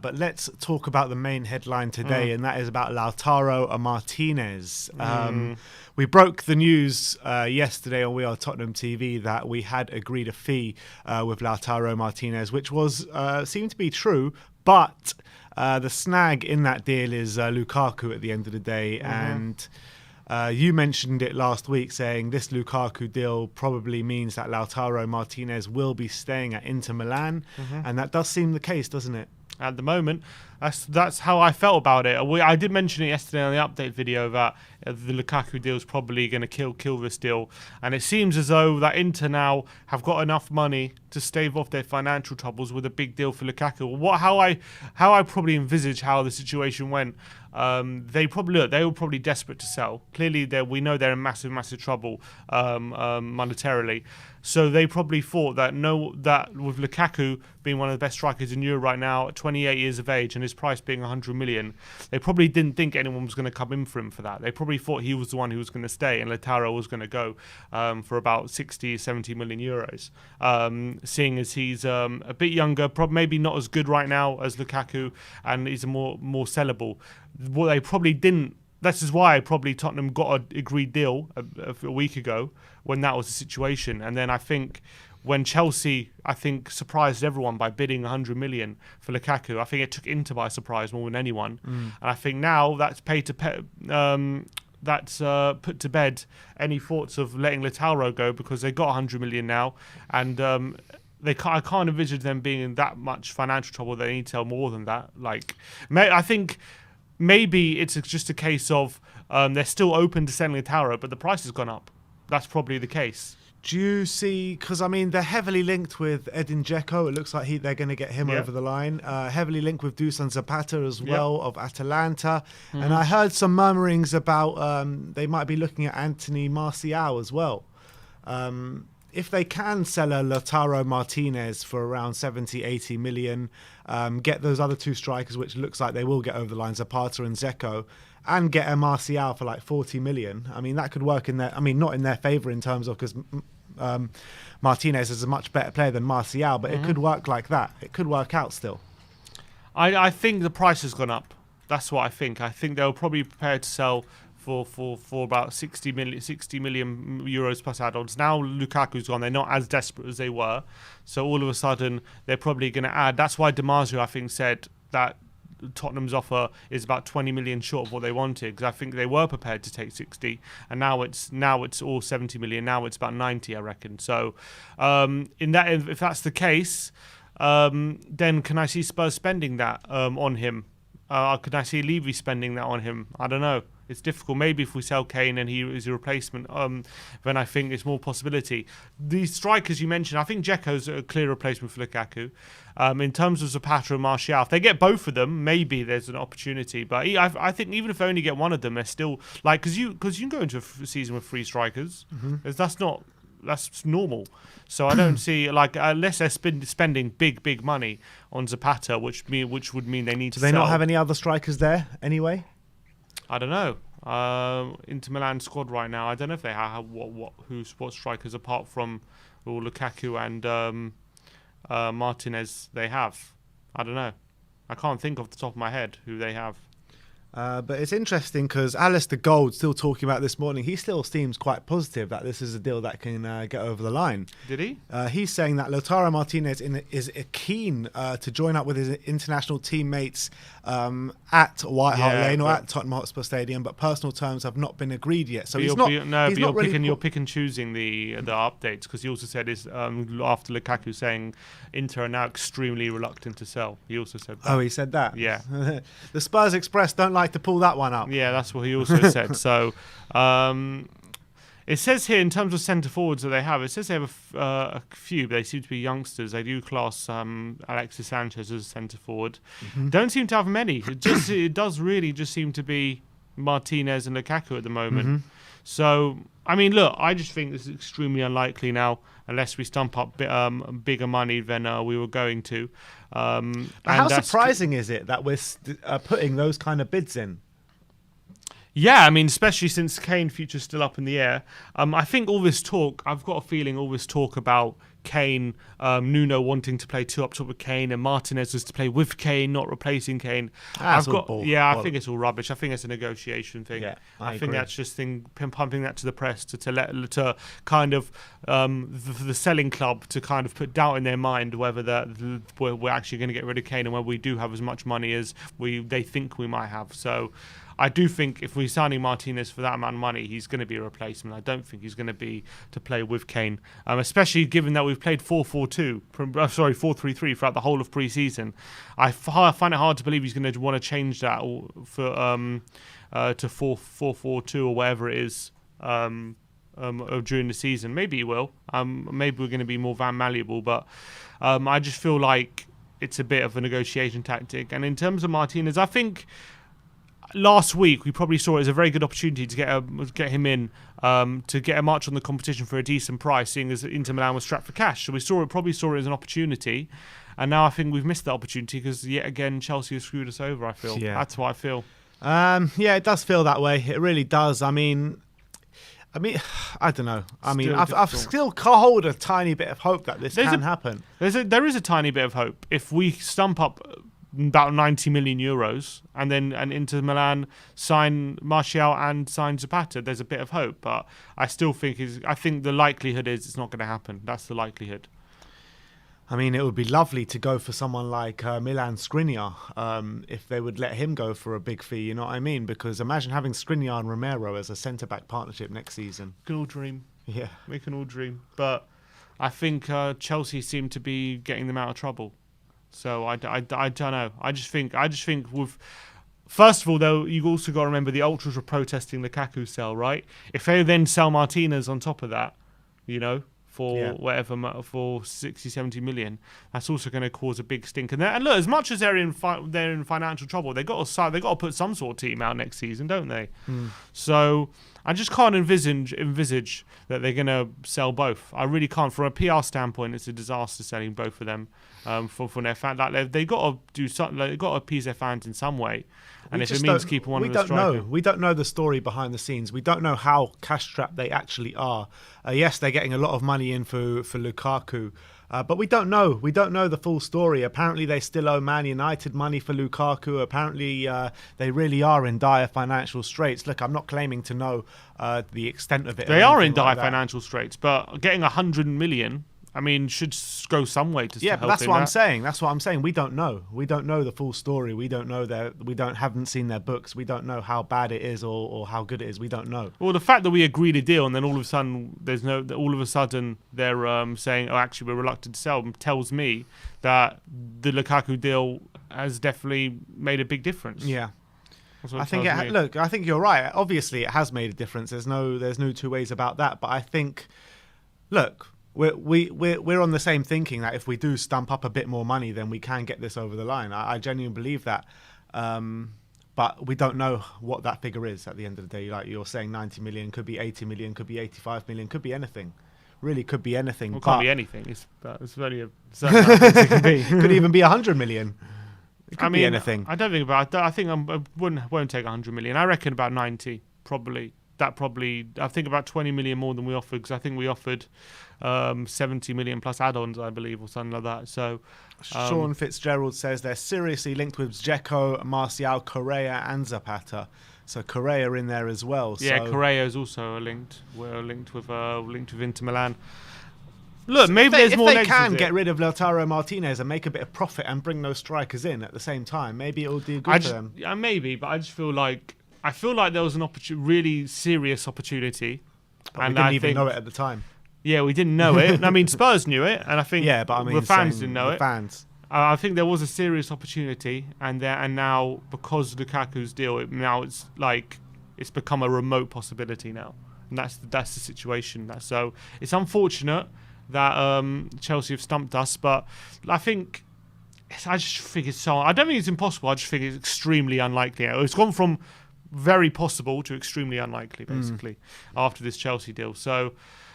But let's talk about the main headline today, and that is about Lautaro Martinez. We broke the news yesterday on WeAreTottenhamTV that we had agreed a fee with Lautaro Martinez, which was seemed to be true, but the snag in that deal is Lukaku at the end of the day, and you mentioned it last week, saying this Lukaku deal probably means that Lautaro Martinez will be staying at Inter Milan, and that does seem the case, doesn't it? At the moment, that's how I felt about it. I did mention it yesterday on the update video that the Lukaku deal is probably going to kill this deal, and it seems as though that Inter now have got enough money to stave off their financial troubles with a big deal for Lukaku. How I probably envisage how the situation went. They were probably desperate to sell. Clearly, we know they're in massive trouble monetarily. So they probably thought that with Lukaku being one of the best strikers in Europe right now, at 28 years of age, and his price being 100 million, they probably didn't think anyone was going to come in for him for that. They probably thought he was the one who was going to stay, and Lautaro was going to go for about 60, 70 million euros. Seeing as he's a bit younger, maybe not as good right now as Lukaku, and he's more sellable. What they probably didn't. This is why probably Tottenham got an agreed deal a week ago when that was the situation. And then I think when Chelsea, surprised everyone by bidding 100 million for Lukaku, I think it took Inter by surprise more than anyone. And I think now that's put to bed any thoughts of letting Lautaro go, because they got 100 million now, and I can't envisage them being in that much financial trouble. They need to sell more than that. I think maybe it's just a case of they're still open to selling Lautaro, but the price has gone up. That's probably the case. Do you see, because they're heavily linked with Edin Dzeko. It looks like they're going to get him over the line. Heavily linked with Dusan Zapata as well of Atalanta. And I heard some murmurings about they might be looking at Anthony Martial as well. If they can sell a Lautaro Martinez for around 70, 80 million, get those other two strikers, which looks like they will get over the line, Zapata and Dzeko, and get a Martial for like 40 million. That could work in their, not in their favour in terms of, because Martinez is a much better player than Martial, but it could work like that. It could work out still. I think the price has gone up. That's what I think. I think they'll probably be prepared to sell for about 60 million euros plus add-ons. Now Lukaku's gone, they're not as desperate as they were. So all of a sudden, they're probably going to add. That's why Di Marzio, I think, said that Tottenham's offer is about 20 million short of what they wanted, because I think they were prepared to take 60, and now it's all 70 million. Now it's about 90, I reckon. So if that's the case, then can I see Spurs spending that on him? Could I see Levy spending that on him? I don't know. It's difficult. Maybe if we sell Kane and he is a replacement, then I think it's more possibility. These strikers you mentioned, I think Dzeko's a clear replacement for Lukaku. In terms of Zapata and Martial, if they get both of them, maybe there's an opportunity. But I think even if they only get one of them, they're still because you can go into a season with 3 strikers. That's normal. So I don't see, unless they're spending big money on Zapata, which would mean they need to sell. Do they not have any other strikers there anyway? I don't know. Inter Milan squad right now, I don't know if they have what strikers apart from Lukaku and Martinez they have. I don't know. I can't think off the top of my head who they have. But it's interesting because Alistair Gold still talking about this morning. He still seems quite positive that this is a deal that can get over the line. Did he? He's saying that Lautaro Martinez is keen to join up with his international teammates at White Hart Lane or at Tottenham Hotspur Stadium, but personal terms have not been agreed yet. So you're pick and choosing the updates, because he also said after Lukaku saying Inter are now extremely reluctant to sell. He also said that. Oh, he said that? Yeah. The Spurs Express don't like to pull that one up. Yeah, that's what he also said. So it says here in terms of centre forwards that they have, it says they have a few, but they seem to be youngsters. They do class Alexis Sanchez as a centre forward. Don't seem to have many. It does really just seem to be Martinez and Lukaku at the moment. So look, I just think this is extremely unlikely now, unless we stump up bigger money than we were going to. How surprising is it that we're putting those kind of bids in? Yeah, I mean, especially since Kane's future's still up in the air. I think all this talk, I've got a feeling all this talk about Kane, Nuno wanting to play two up top with Kane, and Martinez was to play with Kane, not replacing Kane. I think it's all rubbish. I think it's a negotiation thing. Yeah, I think that's just pumping that to the press to kind of the selling club to kind of put doubt in their mind whether we're actually going to get rid of Kane and whether we do have as much money as they think we might have. So I do think if we're signing Martinez for that amount of money, he's going to be a replacement. I don't think he's going to be to play with Kane, especially given that we've played 4-3-3 throughout the whole of pre-season. I find it hard to believe he's going to want to change that for to 4-4-2 or whatever it is during the season. Maybe he will. Maybe we're going to be more malleable, but I just feel like it's a bit of a negotiation tactic. And in terms of Martinez, I think last week we probably saw it as a very good opportunity to get him in to get a march on the competition for a decent price, seeing as Inter Milan was strapped for cash. So we probably saw it as an opportunity, and now I think we've missed that opportunity because yet again Chelsea has screwed us over. I feel that's what I feel. Yeah, it does feel that way. It really does. I mean, I don't know. I've still hold a tiny bit of hope that this can happen. There is a tiny bit of hope if we stump up about 90 million euros and Inter Milan sign Martial and sign Zapata. There's a bit of hope, but I still think the likelihood is it's not going to happen. That's the likelihood. I mean, it would be lovely to go for someone like Milan Skriniar if they would let him go for a big fee, you know what I mean? Because imagine having Skriniar and Romero as a centre-back partnership next season. We can all dream. Yeah. We can all dream. But I think Chelsea seem to be getting them out of trouble. So I don't know. I just think with... First of all, though, you also got to remember the ultras were protesting Lukaku's sell, right? If they then sell Martinez on top of that, for 60, 70 million, that's also going to cause a big stink. And look, as much as they're in financial trouble, they got to put some sort of team out next season, don't they? So I just can't envisage that they're going to sell both. I really can't. From a PR standpoint, it's a disaster selling both of them. For their fans, they got to do something. They got to appease their fans in some way. And if it means keeping one of the striker, we don't know the story behind the scenes. We don't know how cash strapped they actually are. Yes, they're getting a lot of money in for Lukaku, but we don't know. We don't know the full story. Apparently, they still owe Man United money for Lukaku. Apparently, they really are in dire financial straits. Look, I'm not claiming to know the extent of it. They are in dire financial straits, but getting 100 million. I mean, should go some way to help. Yeah, but that's what I'm saying. That's what I'm saying. We don't know. We don't know the full story. We don't know haven't seen their books. We don't know how bad it is or how good it is. We don't know. Well, the fact that we agreed a deal and then all of a sudden they're saying, oh, actually we're reluctant to sell, tells me that the Lukaku deal has definitely made a big difference. Yeah. I think I think you're right. Obviously, it has made a difference. There's no two ways about that. But I think, look. We're on the same thinking that if we do stump up a bit more money, then we can get this over the line. I genuinely believe that, but we don't know what that figure is at the end of the day. Like you're saying, 90 million could be 80 million, could be 85 million, could be anything. Really, could be anything. Well, it can't be anything. It's only a certain amount it can be. Could even be 100 million. It could be anything. I don't think about. I think I won't take 100 million. I reckon about 90 probably. I think about 20 million more than we offered, because I think we offered 70 million plus add-ons, I believe, or something like that. So Sean Fitzgerald says they're seriously linked with Dzeko, Martial, Correa and Zapata. So Correa in there as well. Yeah, Correa is also linked. We're linked with Inter Milan. Look, so maybe there's more legs. If they can get rid of Lautaro Martinez and make a bit of profit and bring those strikers in at the same time, maybe it will do good for them. Yeah, maybe, but I just feel like there was an really serious opportunity. But we didn't even know it at the time. Yeah, we didn't know it. I mean, Spurs knew it, and I think the fans didn't know it. I think there was a serious opportunity, and now because of Lukaku's deal, it's become a remote possibility now, and that's the situation. So it's unfortunate that Chelsea have stumped us, but I just think it's so. I don't think it's impossible. I just think it's extremely unlikely. It's gone from very possible to extremely unlikely, basically, after this Chelsea deal. So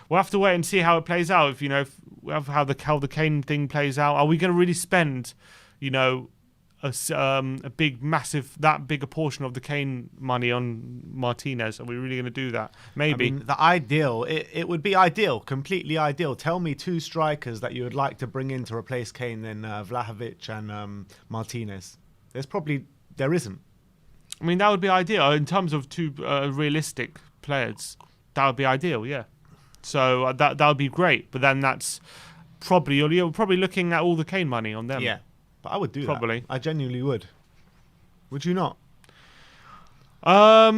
we'll have to wait and see how it plays out. How the Kane thing plays out. Are we going to really spend, a big, that big a portion of the Kane money on Martinez? Are we really going to do that? Maybe. I mean, the ideal, it would be ideal, completely ideal. Tell me 2 strikers that you would like to bring in to replace Kane, then Vlahovic and Martinez. There isn't. I mean, that would be ideal in terms of 2 realistic players. That would be ideal, yeah. So that would be great. But then that's probably you're probably looking at all the Kane money on them. Yeah, but I would do probably. that. I genuinely would. Would you not? But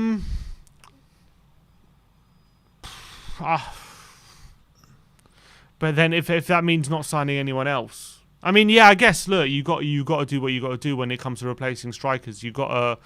then if that means not signing anyone else, I mean, yeah, I guess. Look, you got to do what you got to do when it comes to replacing strikers. You got to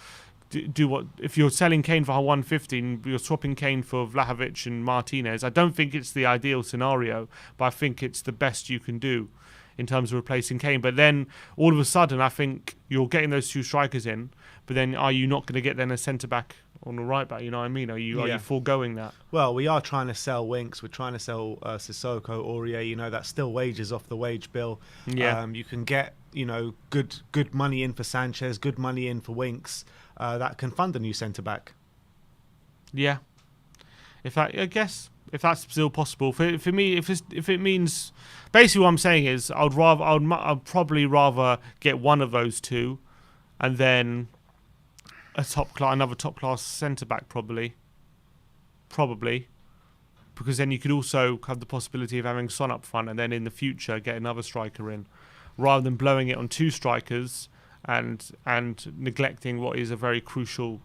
do what if you're selling Kane for 150 and you're swapping Kane for Vlahovic and Martinez. I don't think it's the ideal scenario, but I think it's the best you can do in terms of replacing Kane. But then all of a sudden, I think you're getting those 2 strikers in. But then, are you not going to get then a centre back on the right back? You know what I mean? Are you foregoing that? Well, we are trying to sell Winks. We're trying to sell Sissoko, Aurier. You know, that's still wages off the wage bill. Yeah. You can get good money in for Sanchez, good money in for Winks. That can fund a new centre back. Yeah. I guess if that's still possible for me, if it means basically what I'm saying is I'd probably rather get one of those 2, and then another top class centre back probably, because then you could also have the possibility of having Son up front, and then in the future get another striker in, rather than blowing it on 2 strikers and neglecting what is a very crucial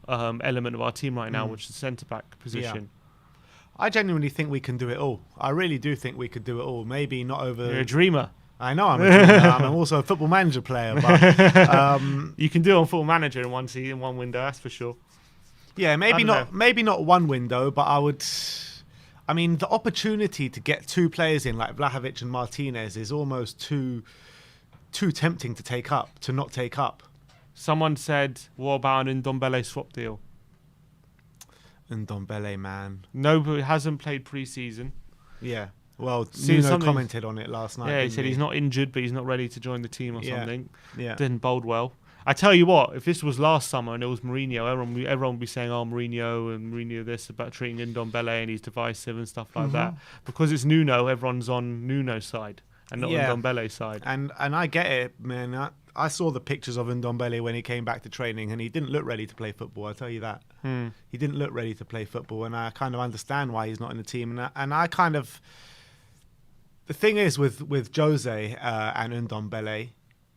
element of our team right now, which is the centre back position. Yeah. I genuinely think we can do it all. I really do think we could do it all. Maybe not over. You're a dreamer. I know I'm a dreamer. I'm also a Football Manager player, but you can do it on Football Manager in one season, one window. That's for sure. Yeah, maybe not one window, but I would. I mean, the opportunity to get 2 players in like Vlahovic and Martinez is almost too tempting to not take up. Someone said, what about an Ndombele swap deal? Ndombele, man. No, but he hasn't played pre-season. Yeah. Well, Nuno commented on it last night. Yeah, he said he's not injured, but he's not ready to join the team or something. Yeah. Didn't bode well. I tell you what, if this was last summer and it was Mourinho, everyone would be saying, oh, Mourinho this about treating Ndombele and he's divisive and stuff like that. Because it's Nuno, everyone's on Nuno's side and not Ndombele's side. And I get it, man. I saw the pictures of Ndombele when he came back to training, and he didn't look ready to play football. I'll tell you that. He didn't look ready to play football, and I kind of understand why he's not in the team. And I kind of... The thing is with Jose and Ndombele,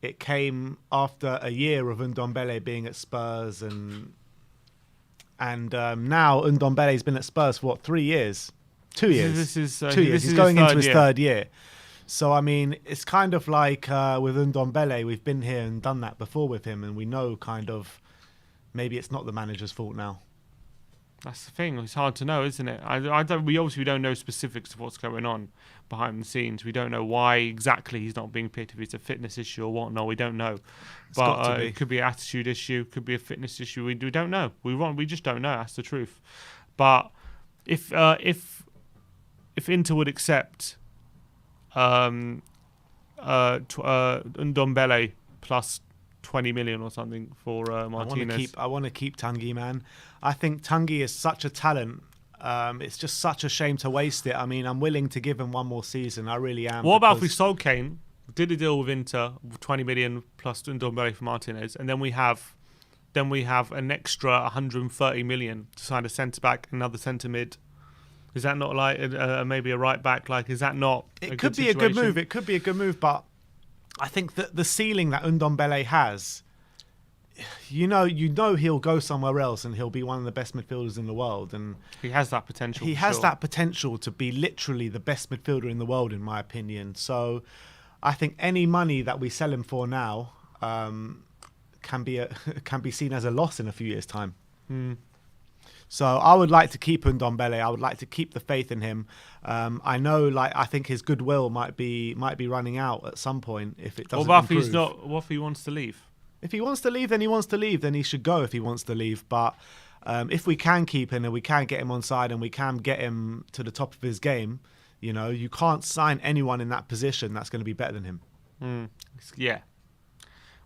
it came after a year of Ndombele being at Spurs, and now Ndombele's been at Spurs for 3 years? 2 years. This is 2 years. He's going into his 3rd year. So, I mean, it's kind of like with Ndombele, we've been here and done that before with him, and we know kind of maybe it's not the manager's fault now. That's the thing. It's hard to know, isn't it? We obviously don't know specifics of what's going on behind the scenes. We don't know why exactly he's not being picked. If it's a fitness issue or whatnot, we don't know. But it could be an attitude issue, could be a fitness issue. We don't know. We just don't know. That's the truth. But if Inter would accept Ndombele plus 20 million or something for Martinez. I want to keep Tanguy, man. I think Tanguy is such a talent. It's just such a shame to waste it. I mean, I'm willing to give him one more season. I really am. What about if we sold Kane, did a deal with Inter, 20 million plus Ndombele for Martinez, and then we have an extra 130 million to sign a centre back, another centre mid? Is that not like maybe a right back? Like, is that not? It could be a good move. It could be a good move, but I think that the ceiling that Ndombele has, you know he'll go somewhere else and he'll be one of the best midfielders in the world, and he has that potential. He has that potential to be literally the best midfielder in the world, in my opinion. So, I think any money that we sell him for now can be seen as a loss in a few years' time. So I would like to keep Ndombele. I would like to keep the faith in him. I know, I think his goodwill might be running out at some point if it doesn't improve. What if he wants to leave? If he wants to leave, then he wants to leave. Then he should go if he wants to leave. But if we can keep him and we can get him on side and we can get him to the top of his game, you can't sign anyone in that position that's going to be better than him. Yeah.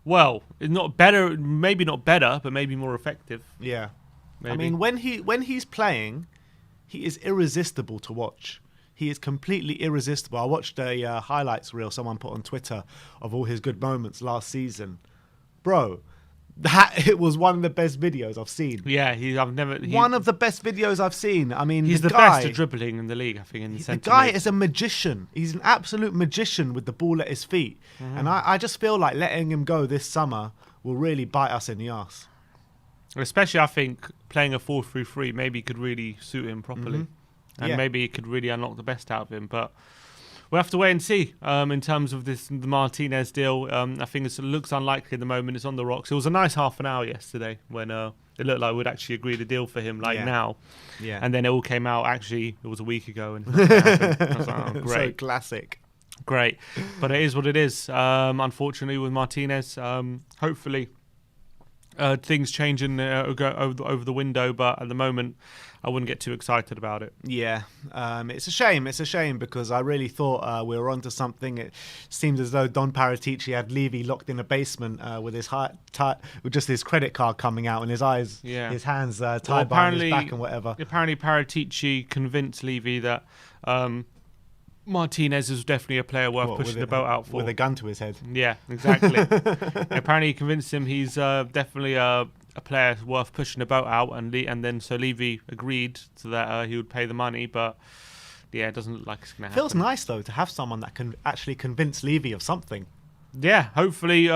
Well, it's not better, maybe not better, but maybe more effective. Yeah. Maybe. I mean, when he's playing, he is irresistible to watch. He is completely irresistible. I watched a highlights reel someone put on Twitter of all his good moments last season. Bro, it was one of the best videos I've seen. Yeah, one of the best videos I've seen. I mean, he's the best at dribbling in the league, I think, in the centre. The guy is a magician. He's an absolute magician with the ball at his feet. And I just feel like letting him go this summer will really bite us in the arse. Especially, I think, playing a 4-3-3 maybe could really suit him properly. And maybe it could really unlock the best out of him. But we'll have to wait and see in terms of the Martinez deal. I think it looks unlikely at the moment. It's on the rocks. It was a nice half an hour yesterday when it looked like we'd actually agreed a deal for him now. Yeah. And then it all came out, actually, it was a week ago. And I was like, oh, great. So classic. Great. But it is what it is. Unfortunately, with Martinez, hopefully things change go over the window. But at the moment, I wouldn't get too excited about it. Yeah, it's a shame. It's a shame because I really thought we were onto something. It seemed as though Don Paratici had Levy locked in a basement with his with just his credit card coming out and his eyes, his hands tied behind his back and whatever. Apparently, Paratici convinced Levy that Martinez is definitely a player worth pushing the boat out for. With a gun to his head. Yeah, exactly. Apparently, he convinced him he's definitely a player worth pushing the boat out, and then so Levy agreed to that he would pay the money, but yeah, it doesn't look like it's going to happen. Feels nice though to have someone that can actually convince Levy of something. Yeah, hopefully,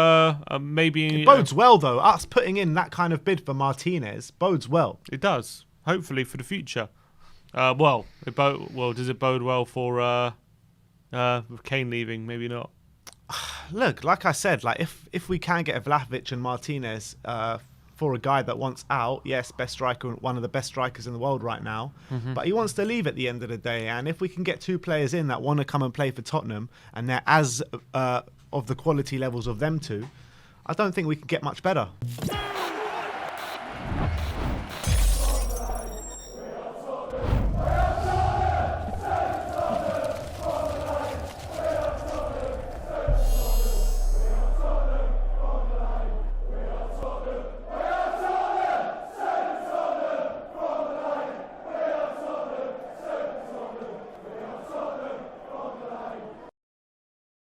maybe it bodes well though. Us putting in that kind of bid for Martinez bodes well. It does. Hopefully for the future. Does it bode well for Kane leaving? Maybe not. Look, like I said, like if we can get a Vlahovic and Martinez for a guy that wants out, yes, best striker, one of the best strikers in the world right now, but he wants to leave at the end of the day. And if we can get two players in that want to come and play for Tottenham, and they're as of the quality levels of them two, I don't think we can get much better.